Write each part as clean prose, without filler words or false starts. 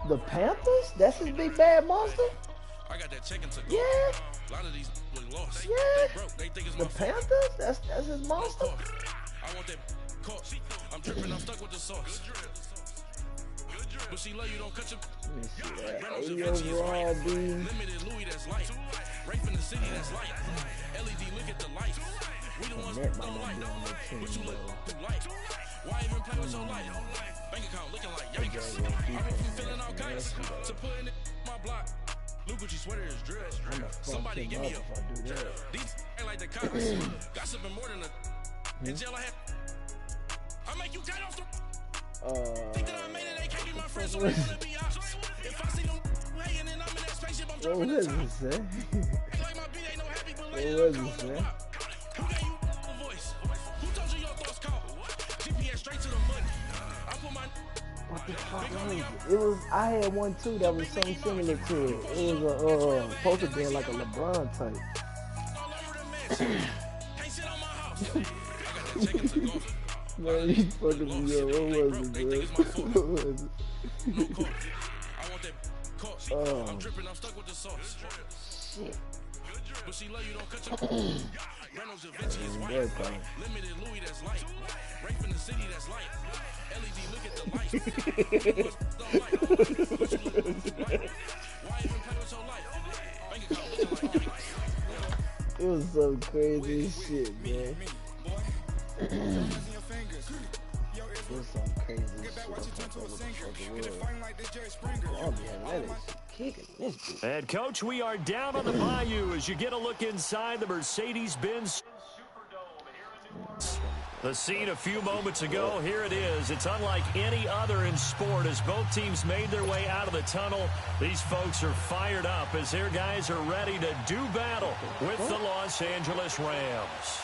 The Panthers? That's his big bad monster? I got that chicken to go. Yeah. A lot of these look lost. Yeah. They broke. They think it's the my Panthers? That's his monster? I want that cost. I'm dripping, I'm stuck with the sauce. But she love you, don't cut your. Let me see that. 80 overall, B. Limited Louis, that's light. Rape in the city, that's light. LED, look at the light. We the ones That who might don't not like. be on that team, But you look though. too light. Why even play with your life? Bank account looking like yikes. I been filling out kites to put in my block. Look what you sweater is drill. Somebody give me a drill. These ain't like the cops. Gossiping more than a. In jail I had. I make you cut off the. Think that I made it, they can't be my friends, so they wanna be out. If I see them hanging and I'm in that spaceship, I'm dropping the top. Like my beat ain't no happy, but later I'm calling the pop. Who gave you the voice? Who told you your thoughts count? GPS straight to the money. I put my. What the fuck was it? It was, I had one too that was something similar to it. It was supposed to be like a LeBron type. All over the mansion. Can't sit on my house. I got that chicken to go. Man, you fucking me up. What was it, bro? What was it? No cost. I want that cost. I'm dripping, I'm stuck with the sauce. Shit. But she love you, don't cut your. Reynolds Da Vinci is white. Limited Louis, that's light. Rape in the city, that's light. LED, look at the light. Why even play with your life? Bank account looking like It was some crazy shit, man. It was some crazy shit. Oh, man, that is kicking this bitch. And, Coach, we are down on the Bayou as you get a look inside the Mercedes-Benz Superdome. The scene a few moments ago, here it is. It's unlike any other in sport as both teams made their way out of the tunnel. These folks are fired up as their guys are ready to do battle with the Los Angeles Rams.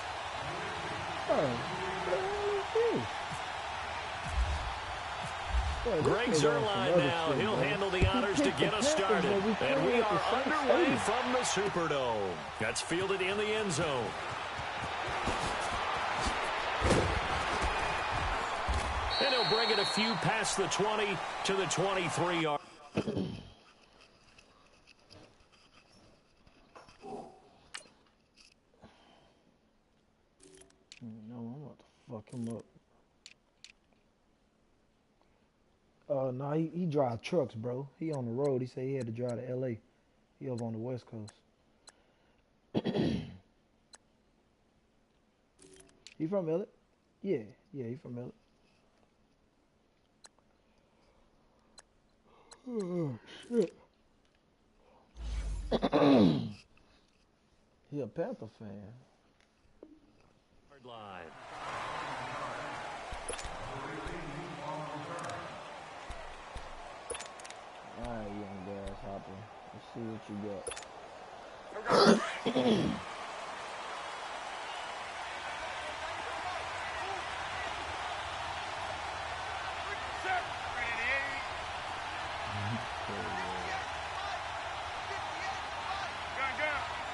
Greg Zuerlein now, he'll handle the honors to get us started. And we are underway from the Superdome. That's fielded in the end zone. And he'll bring it a few past the 20 to the 23-yard. No, I'm about to fuck him up. No, he drive trucks, bro. He on the road. He said he had to drive to LA. He over on the West Coast. He from LA? Yeah, he from LA. Oh, shit. He a Panther fan. Line. All right, young grasshopper. Let's see what you got.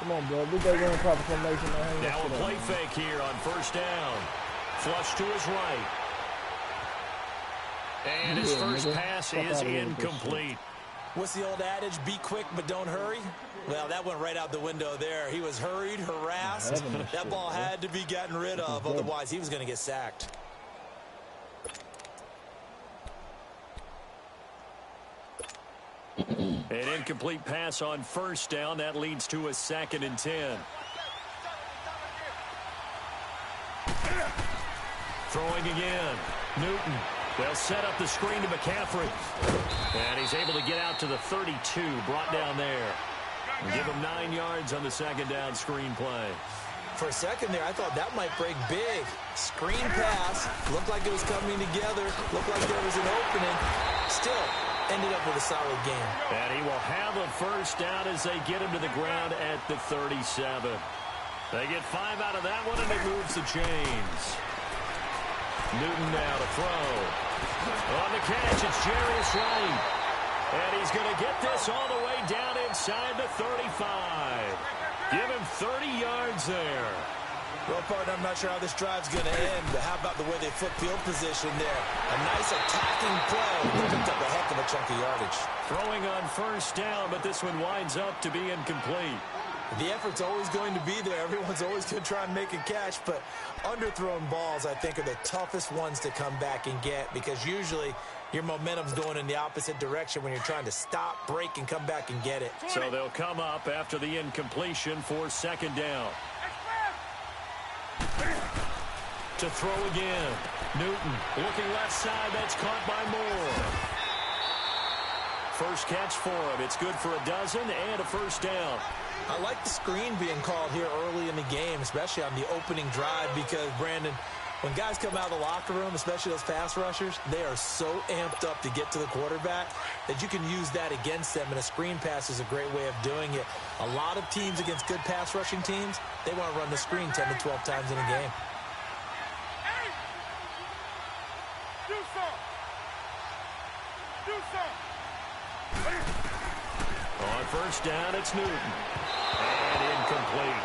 Come on, bro. We got run proper formation. Now a play fake here on first down. Flush to his right. And his first pass is incomplete. What's the old adage? Be quick, but don't hurry. Well, that went right out the window there. He was hurried, harassed. That ball had to be gotten rid of. Otherwise, he was going to get sacked. An incomplete pass on first down. That leads to a 2nd and 10. Throwing again. Newton. They'll set up the screen to McCaffrey. And he's able to get out to the 32. Brought down there. And give him 9 yards on the 2nd down screen play. For a second there, I thought that might break big. Screen pass. Looked like it was coming together. Looked like there was an opening. Still ended up with a solid game. And he will have a first down as they get him to the ground at the 37. They get 5 out of that one, and it moves the chains. Newton now to throw. On the catch, it's Jarius Wright. And he's going to get this all the way down inside the 35. Give him 30 yards there. Well, partner, I'm not sure how this drive's going to end, but how about the way they flip field position there? A nice attacking play. They picked up a heck of a chunk of yardage. Throwing on first down, but this one winds up to be incomplete. The effort's always going to be there. Everyone's always going to try and make a catch, but underthrown balls, I think, are the toughest ones to come back and get because usually your momentum's going in the opposite direction when you're trying to stop, break, and come back and get it. So they'll come up after the incompletion for second down. To throw again. Newton looking left side. That's caught by Moore. First catch for him. It's good for a dozen and a first down. I like the screen being called here early in the game, especially on the opening drive because, Brandon, when guys come out of the locker room, especially those pass rushers, they are so amped up to get to the quarterback that you can use that against them, and a screen pass is a great way of doing it. A lot of teams against good pass rushing teams, they want to run the screen 10 to 12 times in a game. On first down, it's Newton. And incomplete.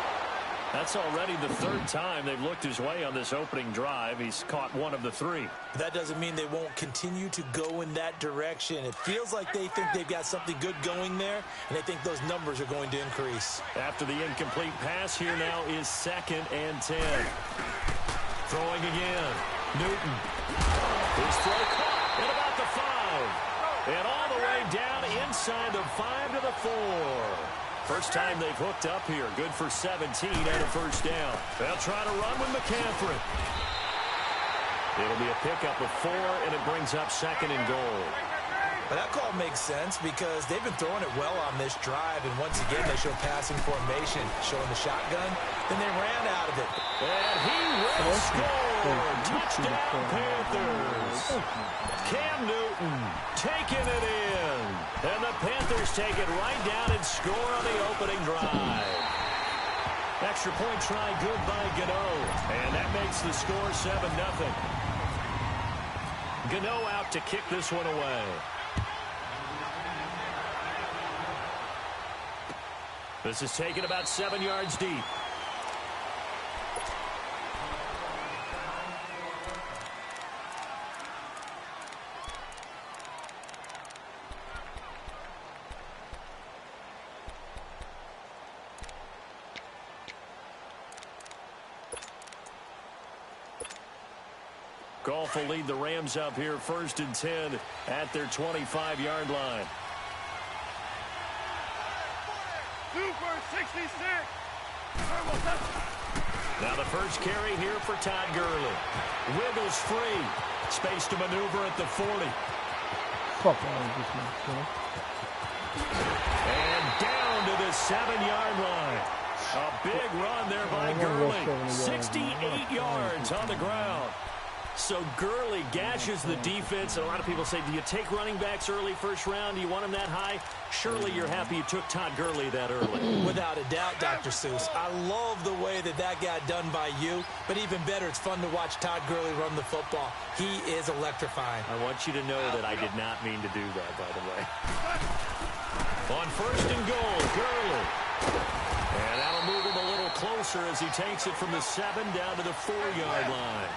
That's already the third time they've looked his way on this opening drive. He's caught one of the three. That doesn't mean they won't continue to go in that direction. It feels like they think they've got something good going there, and they think those numbers are going to increase. After the incomplete pass, here now is 2nd and 10. Throwing again. Newton. His throw caught at about the 5. And all the way down inside the 5 to the 4. First time they've hooked up here. Good for 17 and a first down. They'll try to run with McCaffrey. It'll be a pickup of 4, and it brings up 2nd and goal. But that call makes sense because they've been throwing it well on this drive, and once again they show passing formation, showing the shotgun. Then they ran out of it. And he will score. Touchdown, Panthers. Cam Newton taking it in. And the Panthers take it right down and score on the opening drive. Extra point try good by Gano. And that makes the score 7-0. Gano out to kick this one away. This is taken about 7 yards deep. Goff will lead the Rams up here 1st and 10 at their 25-yard line. Super 66. Now the first carry here for Todd Gurley. Wiggles free. Space to maneuver at the 40. And down to the 7-yard line. A big run there by Gurley. 68 yards on the ground. So Gurley gashes the defense. And a lot of people say, do you take running backs early first round? Do you want them that high? Surely you're happy you took Todd Gurley that early. Without a doubt, Dr. Seuss. I love the way that got done by you. But even better, it's fun to watch Todd Gurley run the football. He is electrifying. I want you to know that I did not mean to do that, by the way. On 1st and goal, Gurley. And that'll move him a little closer as he takes it from the 7 down to the 4-yard line.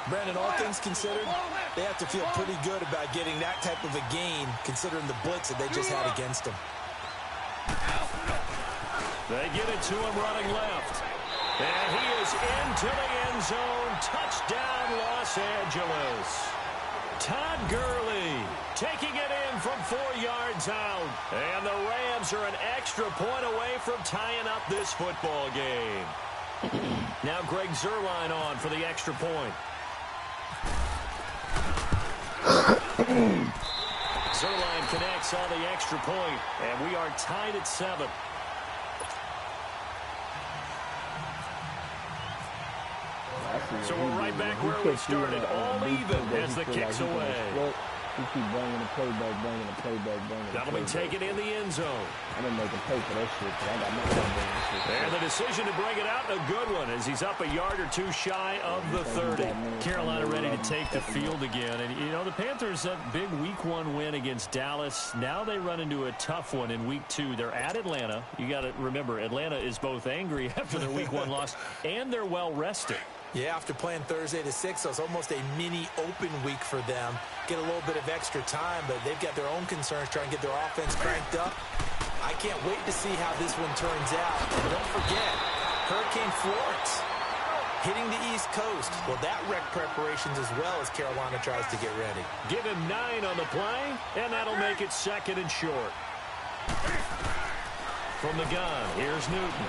Brandon, all things considered, they have to feel pretty good about getting that type of a gain, considering the blitz that they just had against them. They get it to him running left. And he is into the end zone. Touchdown, Los Angeles. Todd Gurley taking it in from 4 yards out. And the Rams are an extra point away from tying up this football game. Now Greg Zuerlein on for the extra point. Zuerlein connects on the extra point, and we are tied at 7. So we're right back where we started, all even as the kick's away. He keep bringing the playback, That'll be taken in the end zone. I'm going to make him pay for that shit, because I got my shit. And the decision to bring it out, a good one, as he's up a yard or two shy of the 30. Carolina ready to take the field again. And, you know, the Panthers, that big Week 1 win against Dallas, now they run into a tough one in Week 2. They're at Atlanta. You got to remember, Atlanta is both angry after their Week 1 loss, and they're well-rested. Yeah, after playing Thursday to 6, so it's almost a mini open week for them. Get a little bit of extra time, but they've got their own concerns trying to get their offense cranked up. I can't wait to see how this one turns out. And don't forget, Hurricane Florence hitting the East Coast. Well, that wrecked preparations as well as Carolina tries to get ready. Give him 9 on the play, and that'll make it 2nd and short. From the gun, here's Newton.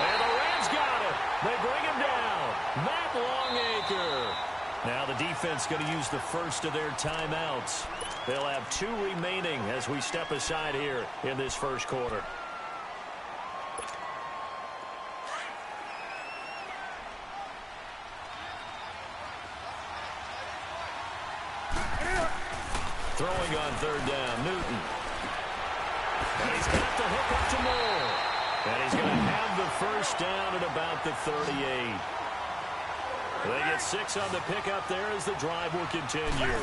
And the Rams got it. They bring him down. Matt Longacre. Now the defense going to use the first of their timeouts. They'll have 2 remaining as we step aside here in this first quarter. Throwing on 3rd down, Newton. And he's got the hook up to Moore. And he's going to have the first down at about the 38. They get 6 on the pickup there as the drive will continue.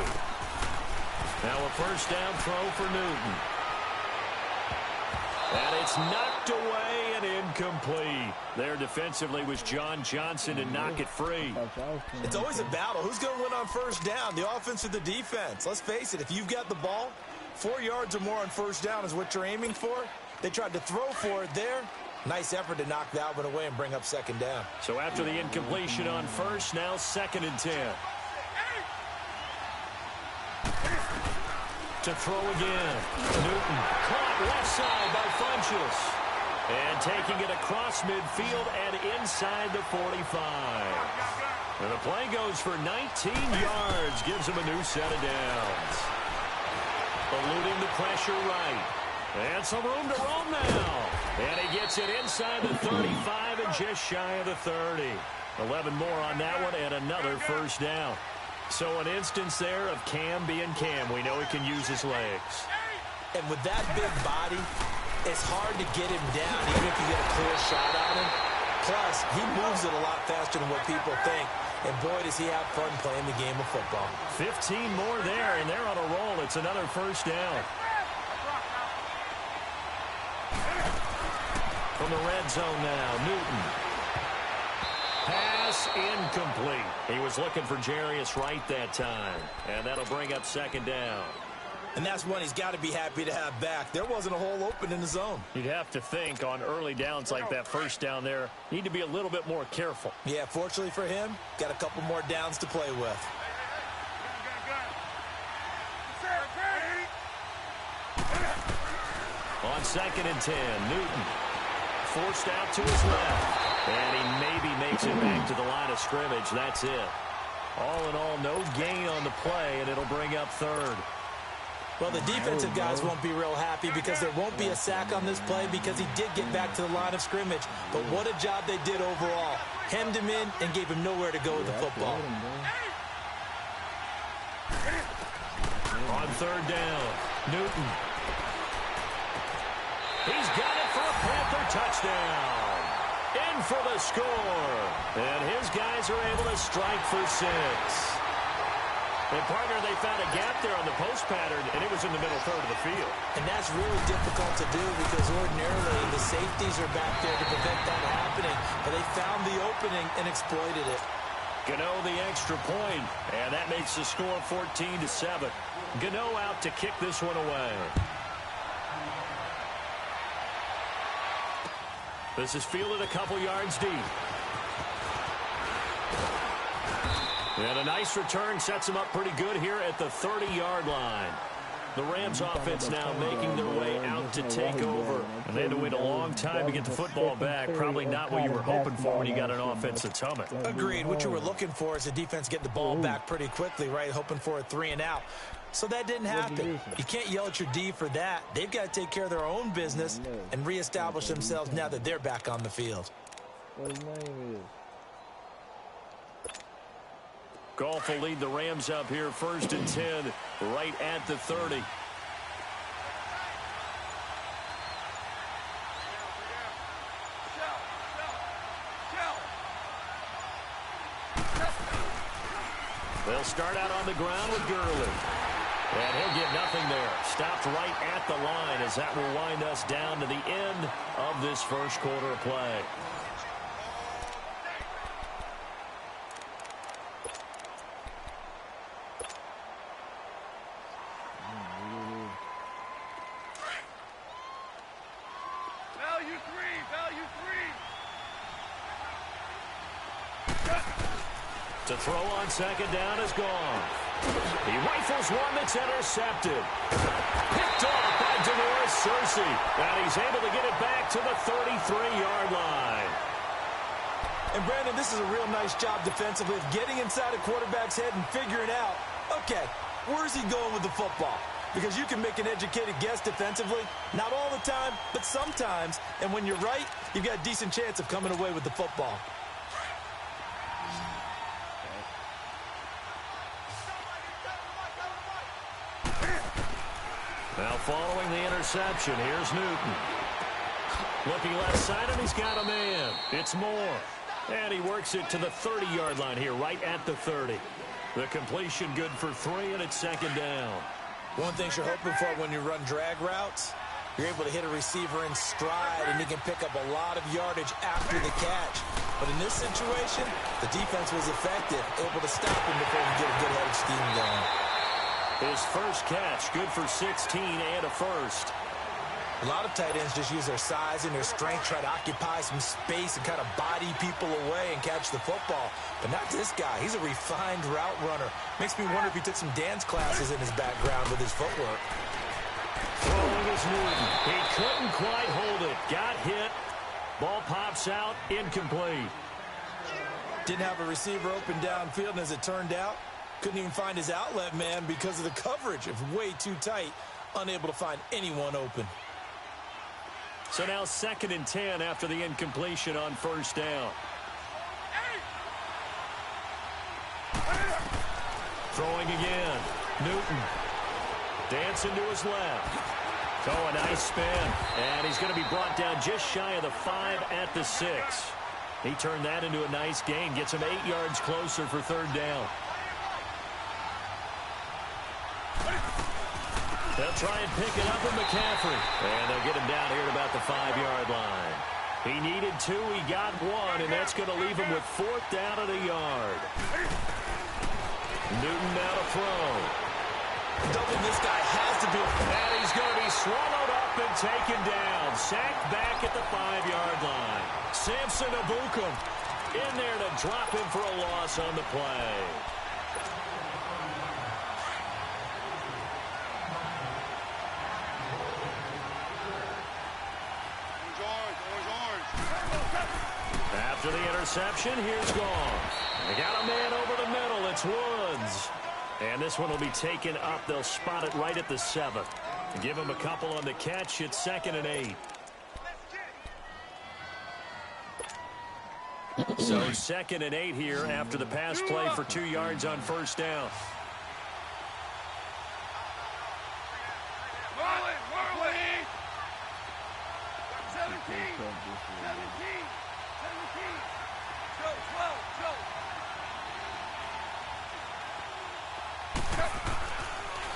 Now a first down throw for Newton. And it's knocked away and incomplete. There defensively was John Johnson to knock it free. It's always a battle. Who's going to win on first down, the offense or the defense? Let's face it, if you've got the ball, 4 yards or more on first down is what you're aiming for. They tried to throw for it there. Nice effort to knock that one away and bring up 2nd down. So after the incompletion on first, now 2nd and 10. To throw again. Newton caught left side by Funchess. And taking it across midfield and inside the 45. And the play goes for 19 yards. Gives him a new set of downs. Eluding the pressure right. And some room to roam now. And he gets it inside the 35 and just shy of the 30. 11 more on that one and another first down. So an instance there of Cam being Cam. We know he can use his legs. And with that big body, it's hard to get him down even if you get a clear shot on him. Plus, he moves it a lot faster than what people think. And boy, does he have fun playing the game of football. 15 more there, and they're on a roll. It's another first down. From the red zone now, Newton. Pass incomplete. He was looking for Jarius Wright that time. And that'll bring up 2nd down. And that's one he's got to be happy to have back. There wasn't a hole open in the zone. You'd have to think on early downs like that first down there, need to be a little bit more careful. Yeah, fortunately for him, got a couple more downs to play with. On 2nd and 10, Newton forced out to his left. And he maybe makes it back to the line of scrimmage. That's it. All in all, no gain on the play, and it'll bring up 3rd. Well, the defensive guys won't be real happy because there won't be a sack on this play because he did get back to the line of scrimmage. But what a job they did overall. Hemmed him in and gave him nowhere to go with the football. On 3rd down, Newton. He's got it for a Panther touchdown. In for the score. And his guys are able to strike for 6. And, partner, they found a gap there on the post pattern, and it was in the middle third of the field. And that's really difficult to do because ordinarily the safeties are back there to prevent that happening. But they found the opening and exploited it. Gano the extra point, and that makes the score 14-7. Gano out to kick this one away. This is fielded a couple yards deep. And a nice return sets them up pretty good here at the 30-yard line. The Rams offense now making their way out to take over. And they had to wait a long time to get the football back. Probably not what you were hoping for when you got an offense that's humming. Agreed. What you were looking for is the defense getting the ball back pretty quickly, right? Hoping for a 3-and-out. So that didn't happen. You can't yell at your D for that. They've got to take care of their own business and reestablish themselves now that they're back on the field. What his name is? Goff will lead the Rams up here 1st and 10 right at the 30. They'll start out on the ground with Gurley. And he'll get nothing there. Stopped right at the line as that will wind us down to the end of this first quarter of play. To throw on 2nd down is gone. He rifles one that's intercepted. Picked off by Dolores Searcy. And he's able to get it back to the 33-yard line. And, Brandon, this is a real nice job defensively of getting inside a quarterback's head and figuring out, okay, where's he going with the football? Because you can make an educated guess defensively. Not all the time, but sometimes. And when you're right, you've got a decent chance of coming away with the football. Now following the interception, here's Newton. Looking left side, and he's got a man. It's Moore. And he works it to the 30-yard line here, right at the 30. The completion good for 3, and it's 2nd down. One thing you're hoping for when you run drag routes, you're able to hit a receiver in stride, and he can pick up a lot of yardage after the catch. But in this situation, the defense was effective, able to stop him before he get a good head of steam going. His first catch, good for 16 and a first. A lot of tight ends just use their size and their strength, try to occupy some space and kind of body people away and catch the football. But not this guy. He's a refined route runner. Makes me wonder if he took some dance classes in his background with his footwork. Throwing is Newton. He couldn't quite hold it. Got hit. Ball pops out, incomplete. Didn't have a receiver open downfield, and as it turned out, couldn't even find his outlet man because of the coverage. It was way too tight, unable to find anyone open. So now 2nd and 10 after the incompletion on 1st down. Throwing again. Newton. Dancing to his left. Oh, a nice spin. And he's going to be brought down just shy of the 5 at the 6. He turned that into a nice gain. Gets him 8 yards closer for 3rd down. They'll try and pick it up with McCaffrey. And they'll get him down here at about the 5-yard line. He needed 2, he got 1, and that's going to leave him with 4th down at a yard. Newton now to throw. Double this guy has to be. And he's going to be swallowed up and taken down. Sacked back at the 5-yard line. Samson Abukum in there to drop him for a loss on the play. After the interception, here's Goff. They got a man over the middle. It's Woods. And this one will be taken up. They'll spot it right at the 7. Give him a couple on the catch. It's 2nd and 8. So 2nd and 8 here after the pass play for 2 yards on 1st down.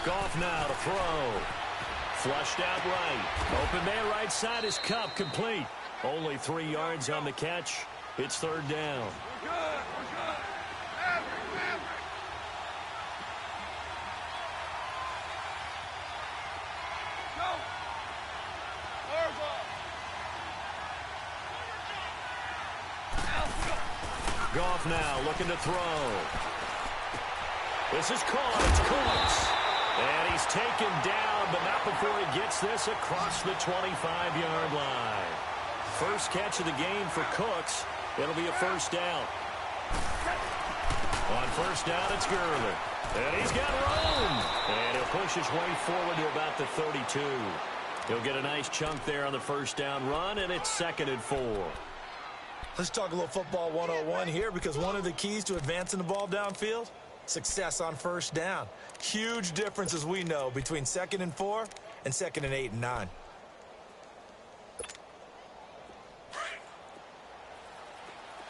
Goff now to throw. Flushed out right. Open man right side is Cup, complete. Only 3 yards on the catch. It's 3rd down. Goff now looking to throw. This is caught. It's Cooks. And he's taken down, but not before he gets this across the 25-yard line. First catch of the game for Cooks. It'll be a 1st down. On 1st down, it's Gurley. And he's got room. And he'll push his way forward to about the 32. He'll get a nice chunk there on the 1st down run, and it's 2nd and 4. Let's talk a little football 101 here, because one of the keys to advancing the ball downfield success on first down. Huge difference, as we know, between 2nd and 4 and 2nd and 8 and 9.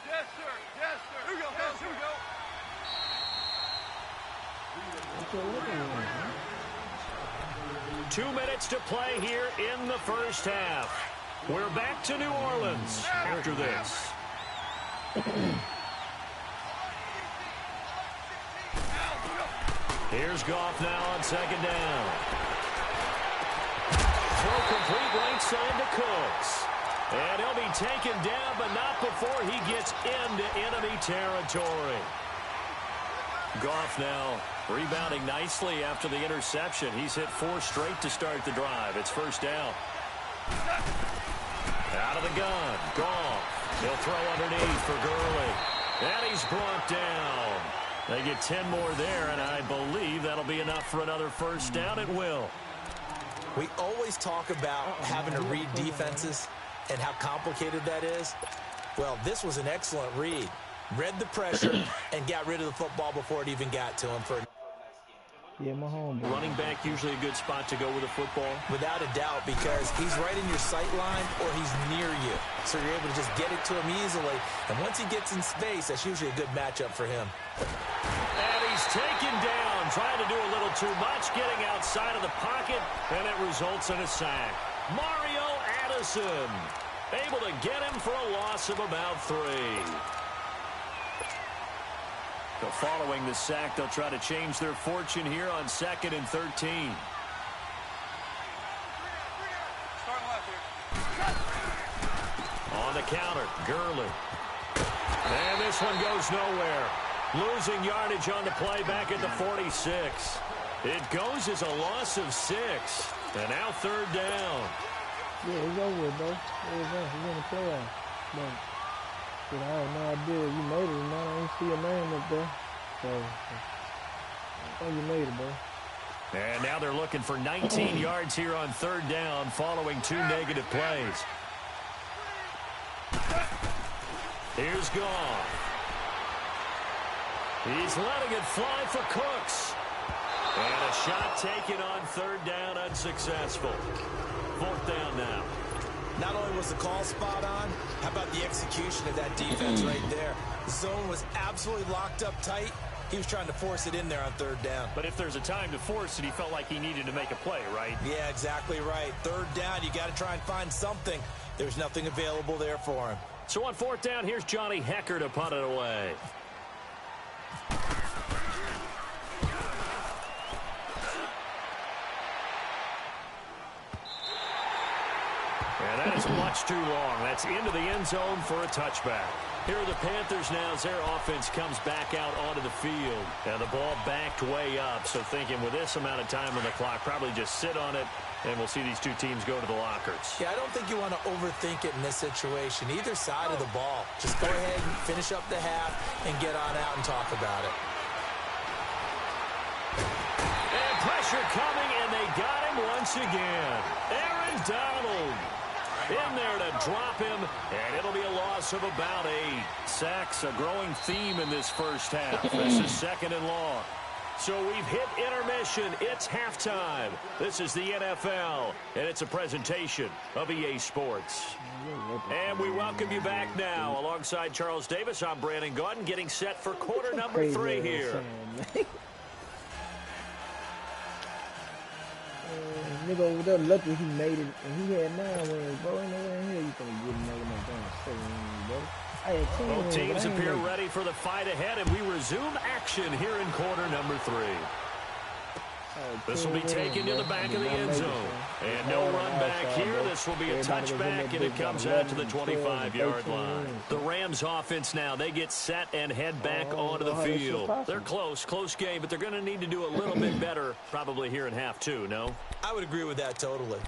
Yes, sir. Yes, sir. Here we go, fellas. Here we go. 2 minutes to play here in the first half. We're back to New Orleans after this. Here's Goff now on 2nd down. Throw complete right side to Cooks. And he'll be taken down, but not before he gets into enemy territory. Goff now rebounding nicely after the interception. He's hit 4 straight to start the drive. It's first down. Out of the gun. Goff. He'll throw underneath for Gurley. And he's brought down. They get 10 more there, and I believe that'll be enough for another first down. It will. We always talk about having to read defenses and how complicated that is. Well, this was an excellent read. Read the pressure and got rid of the football before it even got to him. Yeah, my home. Running back usually a good spot to go with a football. Without a doubt, because he's right in your sight line or he's near you. So you're able to just get it to him easily. And once he gets in space, that's usually a good matchup for him. And he's taken down, trying to do a little too much, getting outside of the pocket, and it results in a sack. Mario Addison able to get him for a loss of about 3. So following the sack, they'll try to change their fortune here on 2nd and 13. On the counter, Gurley. And this one goes nowhere. Losing yardage on the play back at the 46. It goes as a loss of 6. And now 3rd down. Yeah, it's over with, bro. It's in the playoffs. But I had no idea you made it, man. I didn't see your name up there. So, I think you made it, bro. And now they're looking for 19 yards here on 3rd down following 2 negative plays. Here's Goff. He's letting it fly for Cooks. And a shot taken on 3rd down, unsuccessful. 4th down now. Not only was the call spot on, how about the execution of that defense right there? The zone was absolutely locked up tight. He was trying to force it in there on 3rd down. But if there's a time to force it, he felt like he needed to make a play, right? Yeah, exactly right. 3rd down, you got to try and find something. There's nothing available there for him. So on 4th down, here's Johnny Hecker to punt it away. And that is much too long. That's into the end zone for a touchback. Here are the Panthers now as their offense comes back out onto the field. And the ball backed way up. So thinking with this amount of time on the clock, probably just sit on it, and we'll see these two teams go to the lockers. Yeah, I don't think you want to overthink it in this situation. Either side of the ball. Just go ahead and finish up the half and get on out and talk about it. And pressure coming, and they got him once again. Aaron Donald in there to drop him, and it'll be a loss of about 8. Sacks, a growing theme in this first half. This is 2nd and long. So we've hit intermission. It's halftime. This is the NFL, and it's a presentation of EA Sports. And we welcome you back now. Alongside Charles Davis, I'm Brandon Gaudin, getting set for quarter number 3 here. Nigga over there lucky he made it, and he had 9 wins, bro. Ain't no way in here you gonna get another damn 7 wins, bro. I had 10 Both wins, teams appear made ready for the fight ahead, and we resume action here in quarter number 3. This will be taken to the back of the end zone. And no run back here. This will be a touchback, and it comes out to the 25-yard line. The Rams offense now, they get set and head back onto the field. They're close game, but they're going to need to do a little bit better probably here in half 2, no? I would agree with that totally.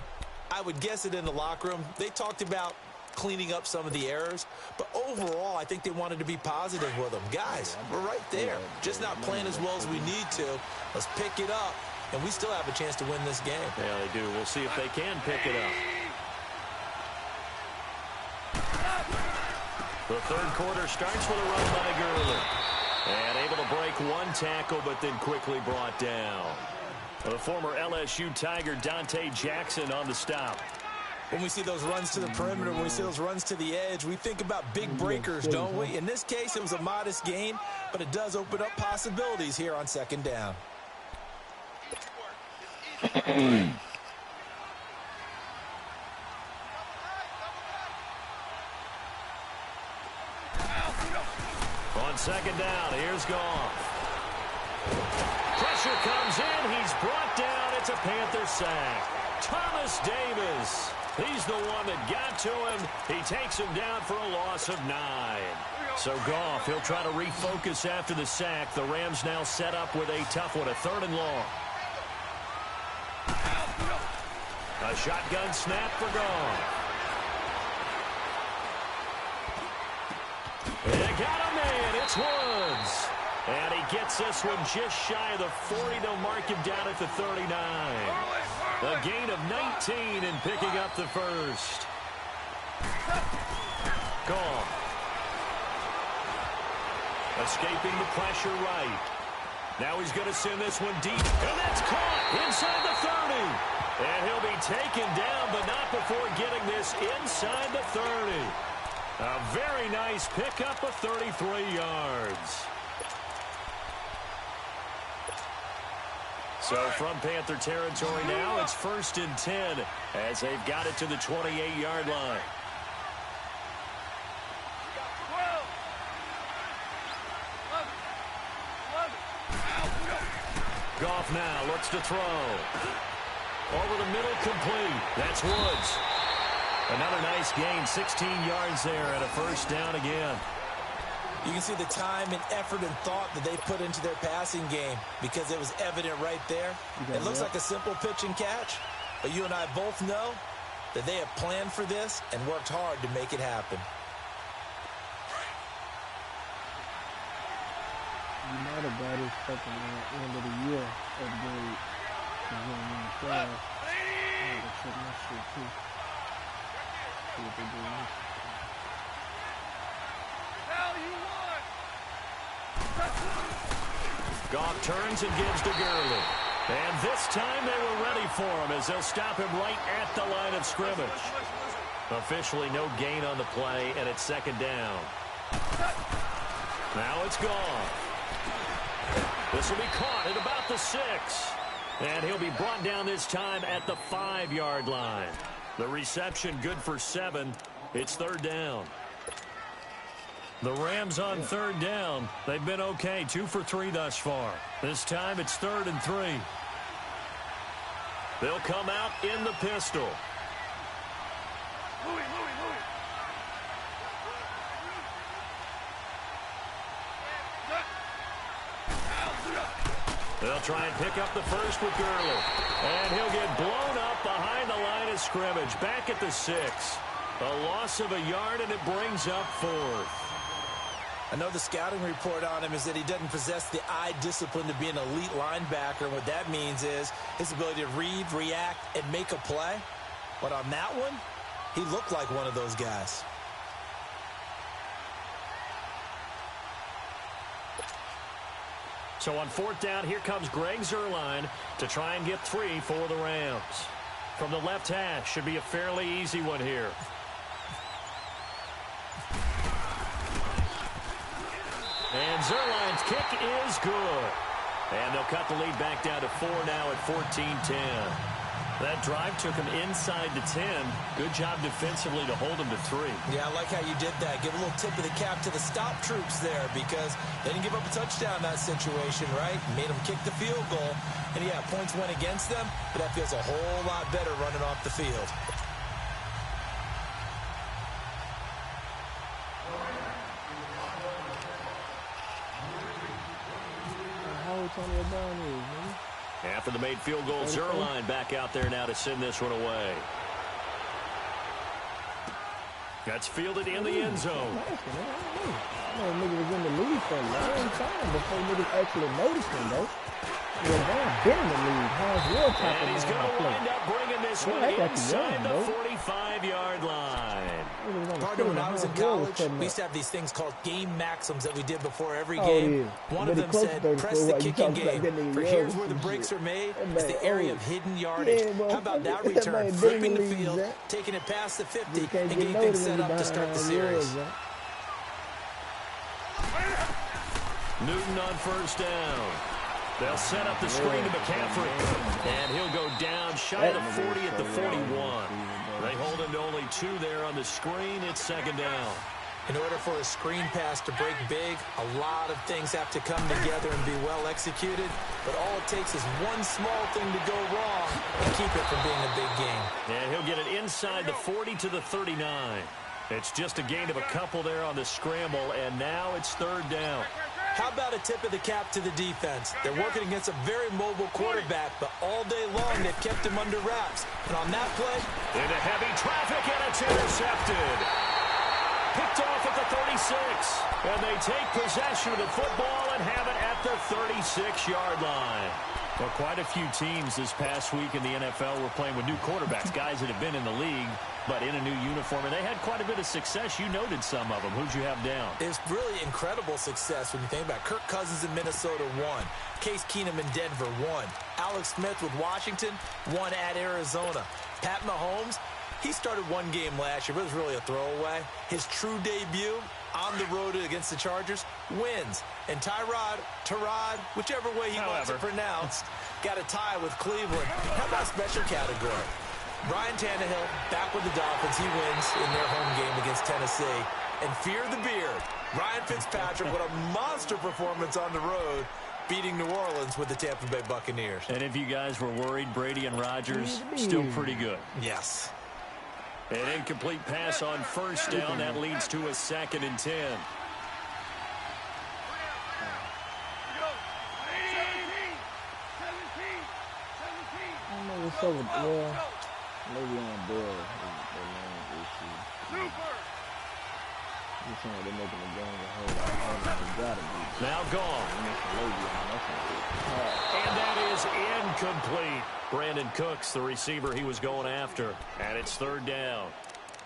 I would guess it in the locker room. They talked about cleaning up some of the errors, but overall, I think they wanted to be positive with them. Guys, we're right there. Just not playing as well as we need to. Let's pick it up. And we still have a chance to win this game. Yeah, they do. We'll see if they can pick it up. The third quarter starts with a run by Gurley. And able to break one tackle, but then quickly brought down. The former LSU Tiger Dante Jackson on the stop. When we see those runs to the perimeter, when we see those runs to the edge, we think about big breakers, don't we? In this case, it was a modest gain, but it does open up possibilities here on second down. On second down, here's Goff. Pressure comes in. He's brought down. It's a Panther sack. Thomas Davis. He's the one that got to him. He takes him down for a loss of 9. So Goff, he'll try to refocus after the sack. The Rams now set up with a tough one, a 3rd and long. A shotgun snap for Goff. They got a man. It's Woods. And he gets this one just shy of the 40. They'll mark him down at the 39. A gain of 19 and picking up the first. Goff. Escaping the pressure right. Now he's going to send this one deep. And that's caught inside the 30. And he'll be taken down, but not before getting this inside the 30. A very nice pickup of 33 yards. So from Panther territory now, it's 1st and 10 as they've got it to the 28-yard line. Goff now looks to throw. Over the middle, complete. That's Woods. Another nice gain, 16 yards there and a 1st down again. You can see the time and effort and thought that they put into their passing game because it was evident right there. It looks like a simple pitch and catch, but you and I both know that they have planned for this and worked hard to make it happen. You might have got his fucking end of the year upgrade. He's going to win the class. I'm going to check my shit too. See what they're doing. Goff turns and gives to Gurley. And this time they were ready for him as they'll stop him right at the line of scrimmage. Officially no gain on the play, and it's 2nd down. Now it's Goff. This will be caught at about the 6. And he'll be brought down this time at the 5-yard line. The reception good for 7. It's 3rd down. The Rams on 3rd down. They've been okay, 2 for 3 thus far. This time it's 3rd and 3. They'll come out in the pistol. They'll try and pick up the first with Gurley. And he'll get blown up behind the line of scrimmage. Back at the 6. A loss of a yard, and it brings up 4th. I know the scouting report on him is that he doesn't possess the eye discipline to be an elite linebacker. And what that means is his ability to read, react, and make a play. But on that one, he looked like one of those guys. So on 4th down, here comes Greg Zuerlein to try and get 3 for the Rams. From the left hash, should be a fairly easy one here. And Zuerlein's kick is good. And they'll cut the lead back down to 4 now at 14-10. That drive took him inside the 10. Good job defensively to hold him to 3. Yeah, I like how you did that. Give a little tip of the cap to the stop troops there because they didn't give up a touchdown in that situation, right? Made them kick the field goal. And, yeah, points went against them, but that feels a whole lot better running off the field. After the made field goal, Zuerlein back out there now to send this one away. That's fielded in the end zone. Nigga was in the league for a long time before niggas actually noticed him, though. They've been in the league. How's And he's going to wind up bringing this one inside the 45-yard line. Partner, when I was in college, we used to have these things called game maxims that we did before every game. One of them said, press the kicking game. For here's where the breaks are made. It's the area of hidden yardage. How about that return? Flipping the field, taking it past the 50, and getting things set up to start the series. Newton on first down. They'll set up the screen to McCaffrey. And he'll go down shy of the 40 at the 41. They hold him to only 2 there on the screen. It's second down. In order for a screen pass to break big, a lot of things have to come together and be well executed. But all it takes is one small thing to go wrong and keep it from being a big game. And he'll get it inside the 40 to the 39. It's just a gain of a couple there on the scramble, and now it's third down. How about a tip of the cap to the defense? They're working against a very mobile quarterback, but all day long they've kept him under wraps. And on that play, into heavy traffic, and it's intercepted. Picked off at the 36. And they take possession of the football and have it at the 36-yard line. Well, quite a few teams this past week in the NFL were playing with new quarterbacks, guys that have been in the league, but in a new uniform. And they had quite a bit of success. You noted some of them. Who'd you have down? It's really incredible success when you think about it. Kirk Cousins in Minnesota, 1. Case Keenum in Denver, 1. Alex Smith with Washington, 1 at Arizona. Pat Mahomes, he started one game last year, but it was really a throwaway. His true debut on the road against the Chargers, wins. And Tyrod, whichever way he wants it pronounced, got a tie with Cleveland. How about special category? Ryan Tannehill back with the Dolphins. He wins in their home game against Tennessee. And fear the beard, Ryan Fitzpatrick with a monster performance on the road, beating New Orleans with the Tampa Bay Buccaneers. And if you guys were worried, Brady and Rodgers still pretty good. Yes. An incomplete pass on first down. That leads to a 2nd and 10. I don't know what's up with, well, maybe on Bill, the main issue. You're saying they're making the game a whole lot harder than it gotta be. Now gone. And that is incomplete. Brandon Cooks, the receiver he was going after. And it's third down.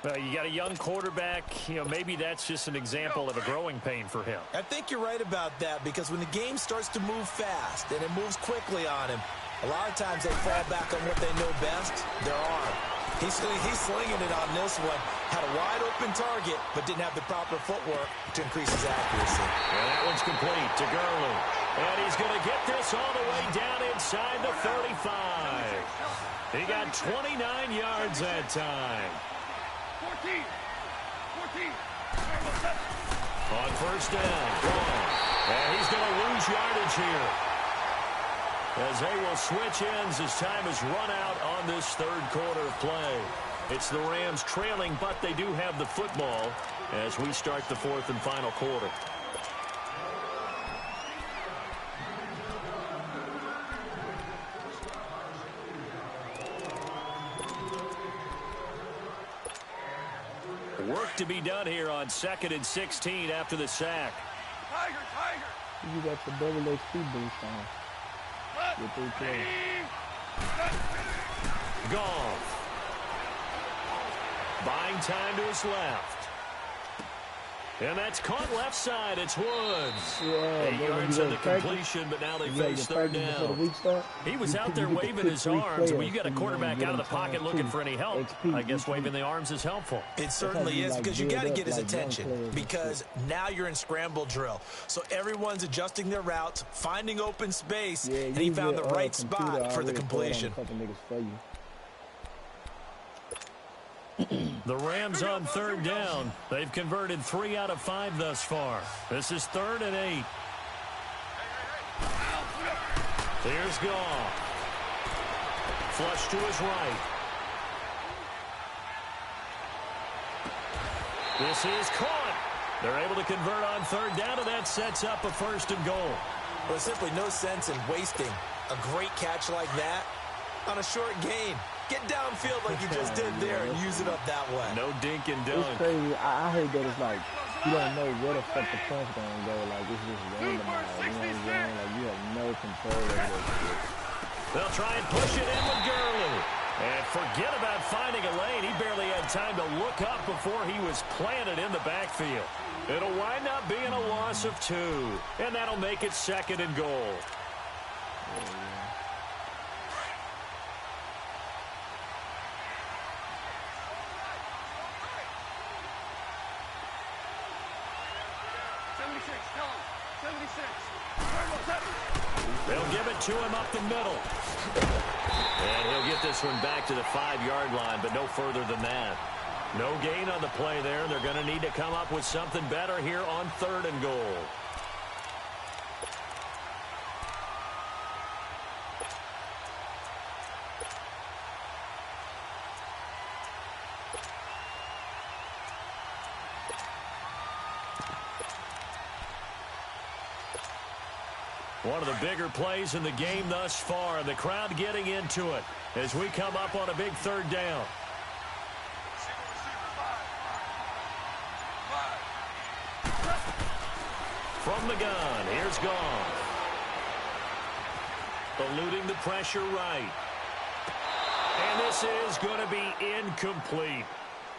You got a young quarterback. You know, maybe that's just an example of a growing pain for him. I think you're right about that, because when the game starts to move fast and it moves quickly on him, a lot of times they fall back on what they know best, their arm. He's slinging it on this one. Had a wide open target, but didn't have the proper footwork to increase his accuracy. And that one's complete to Gurley. And he's going to get this all the way down inside the 35. He got 29 yards that time. 14. On first down. And he's going to lose yardage here, as they will switch ends as time is run out on this third quarter of play. It's the Rams trailing, but they do have the football as we start the fourth and final quarter. Work to be done here on 2nd and 16 after the sack. Tiger. You got the double XP boost on. With 3 players. Goff. Buying time to his left. And that's caught left side. It's Woods. Yeah, 8 yards in the completion, but now they face third down. He was out there waving his arms. Well, you got a quarterback out of the pocket looking for any help. I guess waving the arms is helpful. It certainly is, because you got to get his attention, because now you're in scramble drill. So everyone's adjusting their routes, finding open space, and he found the right spot for the completion. The Rams on third down. They've converted 3 out of 5 thus far. This is 3rd and 8. Here's Goff. Flush to his right. This is caught. They're able to convert on third down, and that sets up a 1st and goal. Well, there's simply no sense in wasting a great catch like that on a short gain. Get downfield like you just did there and use it up that way. No dink and dunk. It's crazy. I hate that it's like you don't know where the fuck the punch gonna go. Like it's just randomized. You know what I'm saying? Like you have no control over that shit. So They'll try and push it in with Gurley. And forget about finding a lane. He barely had time to look up before he was planted in the backfield. It'll wind up being a loss of 2. And that'll make it 2nd and goal. They'll give it to him up the middle. And he'll get this one back to the 5-yard line, but no further than that. No gain on the play there. They're going to need to come up with something better here on 3rd and goal. One of the bigger plays in the game thus far. The crowd getting into it as we come up on a big 3rd down. From the gun, here's Goff. Eluding the pressure right. And this is going to be incomplete.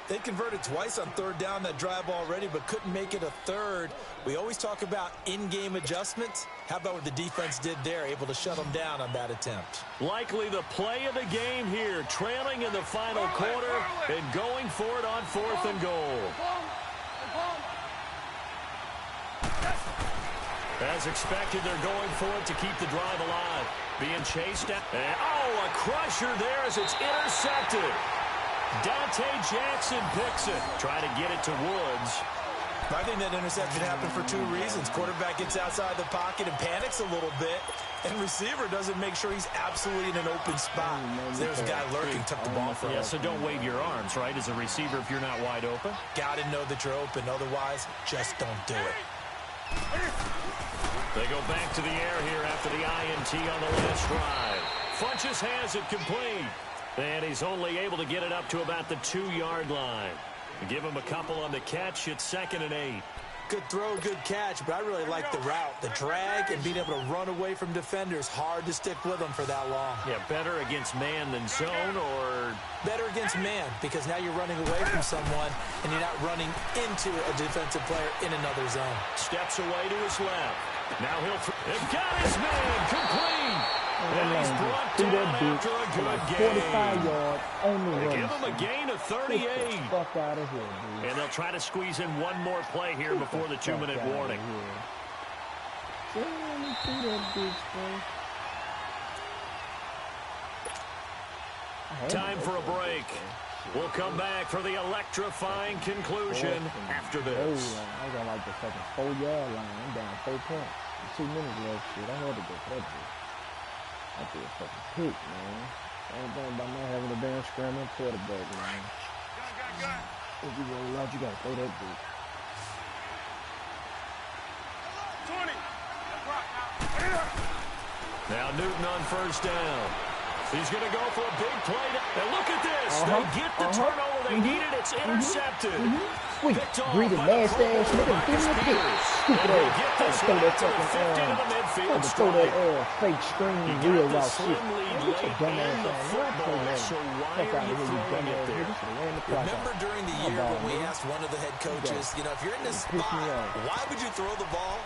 They converted twice on 3rd down that drive already, but couldn't make it a 3rd. We always talk about in-game adjustments. How about what the defense did there, able to shut them down on that attempt? Likely the play of the game here, trailing in the final quarter and going for it on 4th and goal. As expected, they're going for it to keep the drive alive. Being chased out. And, a crusher there as it's intercepted. Dante Jackson picks it. Trying to get it to Woods. I think that interception happened for 2 reasons. Quarterback gets outside the pocket and panics a little bit. And receiver doesn't make sure he's absolutely in an open spot. So there's a guy lurking, took the ball from him. Yeah, so don't wave your arms, right, as a receiver if you're not wide open. Got to know that you're open. Otherwise, just don't do it. They go back to the air here after the INT on the last drive. Funches has it complete. And he's only able to get it up to about the 2-yard line. Give him a couple on the catch. It's 2nd and 8. Good throw, good catch, but I really like the route. The drag and being able to run away from defenders. Hard to stick with them for that long. Yeah, better against man than zone, or? Better against man, because now you're running away from someone and you're not running into a defensive player in another zone. Steps away to his left. Now they've got his man complete. And he's brought down after a good game. 45 yards on the run. Give him a gain of 38. Get the fuck out of here, dude. And they'll try to squeeze in one more play here before the 2-minute warning. Time for a break. We'll come back for the electrifying conclusion after this. I got like the fucking 4-yard line. I'm down 4 points. 2 minutes left. Shit, I had to go for that shit. I threw a fucking pick, man. Ain't done by not having a damn scrambling quarterback, man. If you roll out, you gotta throw that bitch. 20. Now Newton on 1st down. He's going to go for a big play. And look at this. They get the turnover they needed. It's intercepted. Sweet. Greedy, nasty ass nigga. Give me a pick. Stupid ass. Throw that fucking throw that fake screen real route shit. Get your dumb ass on. Fuck out of here, you dumb ass nigga. Remember during the year when we asked one of the head coaches, you know, if you're in this spot, why would you throw the ball?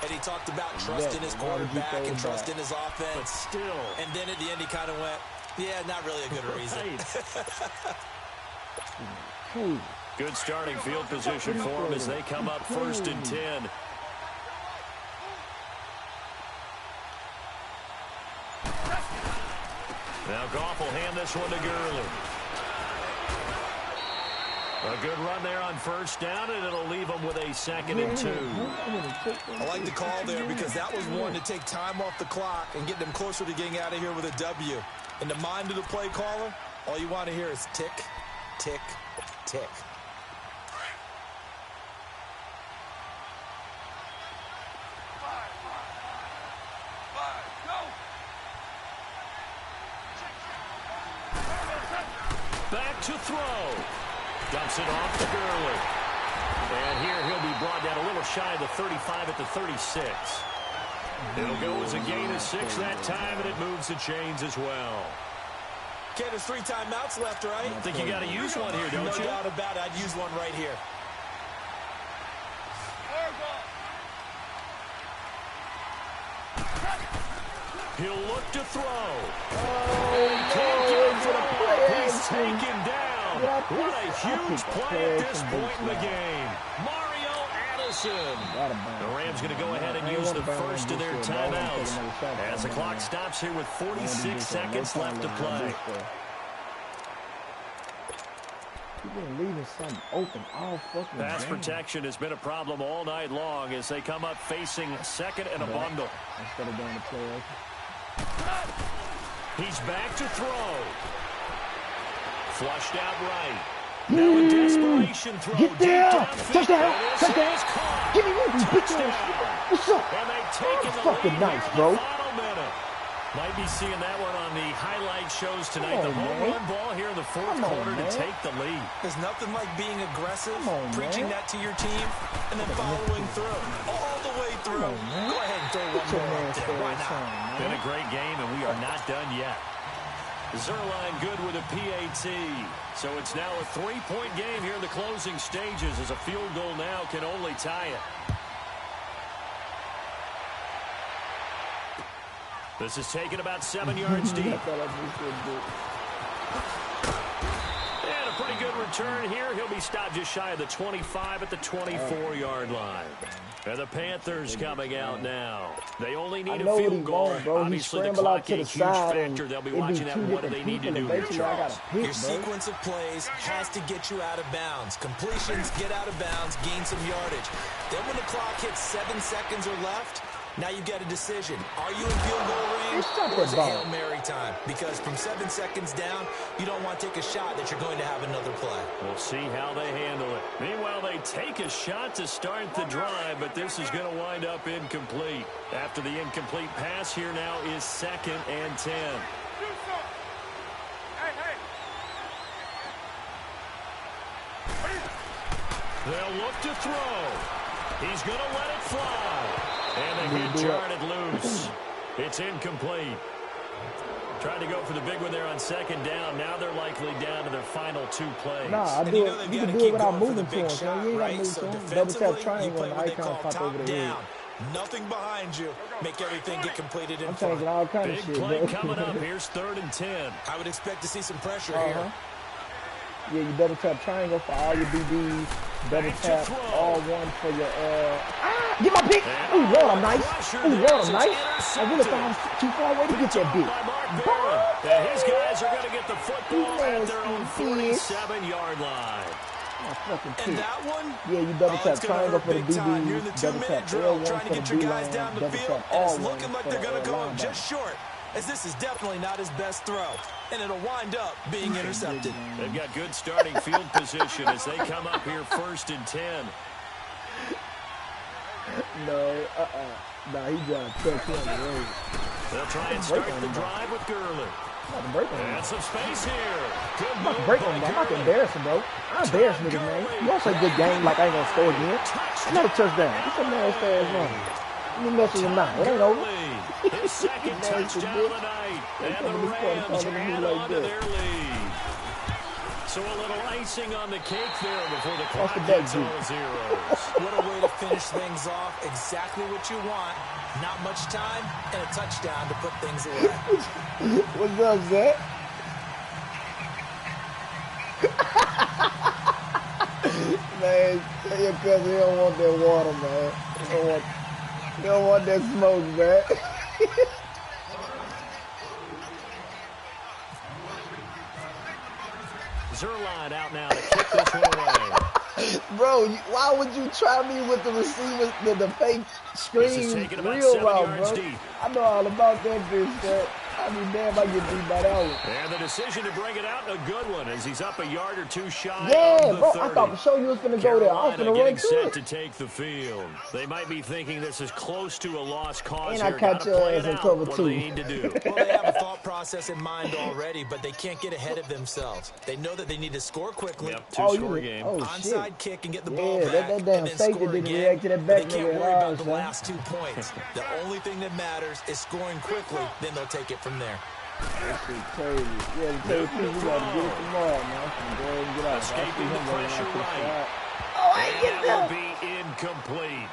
And he talked about trust in his quarterback and trust in his offense. But still. And then at the end he kind of went, yeah, not really a good reason. Good starting field position for them as they come up 1st and 10. Now Goff will hand this one to Gurley. A good run there on 1st down, and it'll leave them with a 2nd and 2. I like the call there because that was one to take time off the clock and get them closer to getting out of here with a W. In the mind of the play caller, all you want to hear is tick, tick, tick. Back to throw. Dumps it off to Gurley. And here he'll be brought down a little shy of the 35 at the 36. It'll go as a gain of 6 that time, and it moves the chains as well. Okay, there's 3 timeouts left, right? I think you got to use one here, don't you? No doubt about it. I'd use one right here. He'll look to throw. Oh, Can't get a throw. He's play. taken down. What a huge play at this point in the game. Mario Addison. The Rams going to go ahead and use the first of their timeouts as the clock stops here with 46 seconds left to play. You've been leaving something open all fucking Pass game. protection has been a problem all night long as they come up facing second and a bundle. Instead of going to play. He's back to throw. Flushed out right. Now a desperation throw. Get there! Touchdown! Touchdown! Give me one, you bitch ass. What's up? And they've taken the Fucking lead nice, here in bro. the final minute. Might be seeing that one on the highlight shows tonight. The home run ball here in the fourth quarter to take the lead. There's nothing like being aggressive, preaching man. that to your team, and then following through. All the way through. Go ahead and throw one more up there. Why not? Been a great game, and we are not done yet. Zerline good with a PAT. So it's now a 3-point game here in the closing stages as a field goal now can only tie it. This is taken about 7 yards deep. And a pretty good return here. He'll be stopped just shy of the 25 at the 24-yard line. And the Panthers coming out now. They only need a field goal. Obviously, the clock a huge factor. They'll be watching that. What do they need to do here, Charles? Your sequence of plays has to get you out of bounds. Completions, get out of bounds, gain some yardage. Then when the clock hits 7 seconds or left, now you've got a decision. Are you in field goal range or is it Hail Mary time? Because from 7 seconds down, you don't want to take a shot that you're going to have another play. We'll see how they handle it. Meanwhile, they take a shot to start the drive, but this is going to wind up incomplete. After the incomplete pass, here now is 2nd and 10. They'll look to throw. He's going to let it fly. And they get charted loose. It's incomplete. Tried to go for the big one there on 2nd down. Now they're likely down to their final 2 plays. Nah, I do it. You can do it without moving to him. So you ain't got to move to him. Double tap triangle and the icon pop over the head. Nothing behind you. Make everything get completed in I'm front. changing all kinds Big of shit, play bro. coming up. Here's 3rd and 10. I would expect to see some pressure here. Yeah, you double tap triangle for all your BDs. Double tap R1 for your get my pick! Ooh, Lord, I'm nice. Ooh, Lord, I'm nice. I really thought I was too far away to get that bitch. And his guys are going to get the football at their own 47-yard line. And that one? Yeah, you double tap triangle for the BD. You're in the 2-minute drill trying to get your guys down the field, and it's looking like they're going to come up just short, as this is definitely not his best throw, and it'll wind up being intercepted. They've got good starting field position as they come up here 1st and 10. No, nah, he got touch on the road. They'll try and start the drive with Gurley. And some space here. I'm about to break on him. I'm about to embarrass him, bro. I embarrass niggas, man. You don't say good game like I ain't gonna score again. Another touchdown. It's a nasty ass run. Let me mess with him now. It ain't over. His 2nd touchdown of the night. And the Rams add on to their lead. So a little icing on the cake there before the clock gets all zeros. What a way to finish things off. Exactly what you want. Not much time and a touchdown to put things away. What's up, Zach? Man, tell your cousin he don't want that water, man. He don't want that smoke, man. Zerline out now to kick this one away. Bro, why would you try me with the receiver, the fake screen real route, bro? Deep. I know all about that bitch, man. I'd be damn if I get beat by that one. And the decision to bring it out, a good one, as he's up a yard or two shy Yeah, of the bro, 30. I thought for sure you was going to go there. I was going to run getting to set it. to take the field. They might be thinking this is close to a lost cause And I here. catch Gotta your play ass it in out. cover What two. do they need to do? Well, they have a thought process in mind already, but they can't get ahead of themselves. They know that they need to score quickly. Yep, two-score game. Oh, Onside shit. kick and get the ball back, that damn and then safety score didn't again. react to that But back they can't nigga worry at about all, the son. last 2 points. The only thing that matters is scoring quickly. Then they'll take it from there. That shit crazy. Yeah, to tell you the truth, we got to get it tomorrow, man. I'm go ahead and get out. Escaping the pressure right. Oh, I ain't And getting that that. will be incomplete.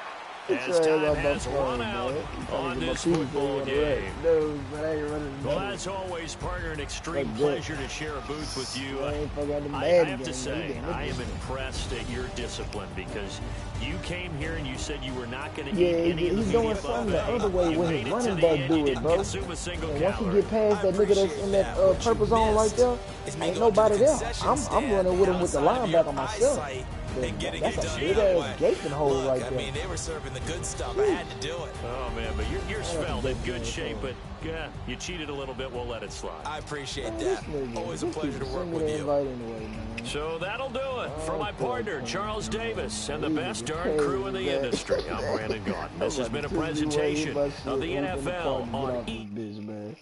It's As time about has my run phone, out man. on this football game. No, but I ain't running the Well, ball. as always, partner, an extreme Like that. pleasure to share a booth with you. I ain't fucking the I Madden have to game, say, man. I am impressed at your discipline because you came here and you said you were not going to Yeah, eat any of the he's doing media something the buffet. other way You when made his it to running the back end. do You it, didn't bro. consume a single And once you calorie. get past that nigga that's in that What you purple zone right missed there, is me ain't going to nobody the there. concession I'm stand running with him with the outside of your linebacker myself. eyesight But and getting that's it a done big that ass way. gaping hole Look, right I there. mean, they were serving the good stuff. I had to do it. Oh, man, but your spell in good good shape, but yeah, you cheated a little bit. We'll let it slide. I appreciate This that. nigga, Always a this pleasure to nigga work send me with the you. invite anyway, man. So that'll do it. For my Okay, partner, man. Charles Davis, and the These best niggas darn crew in the crazy, man. industry, I'm Brandon Gaunt. This has been a presentation of the NFL on Bitch, man.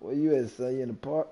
Where you at, son? You in the park?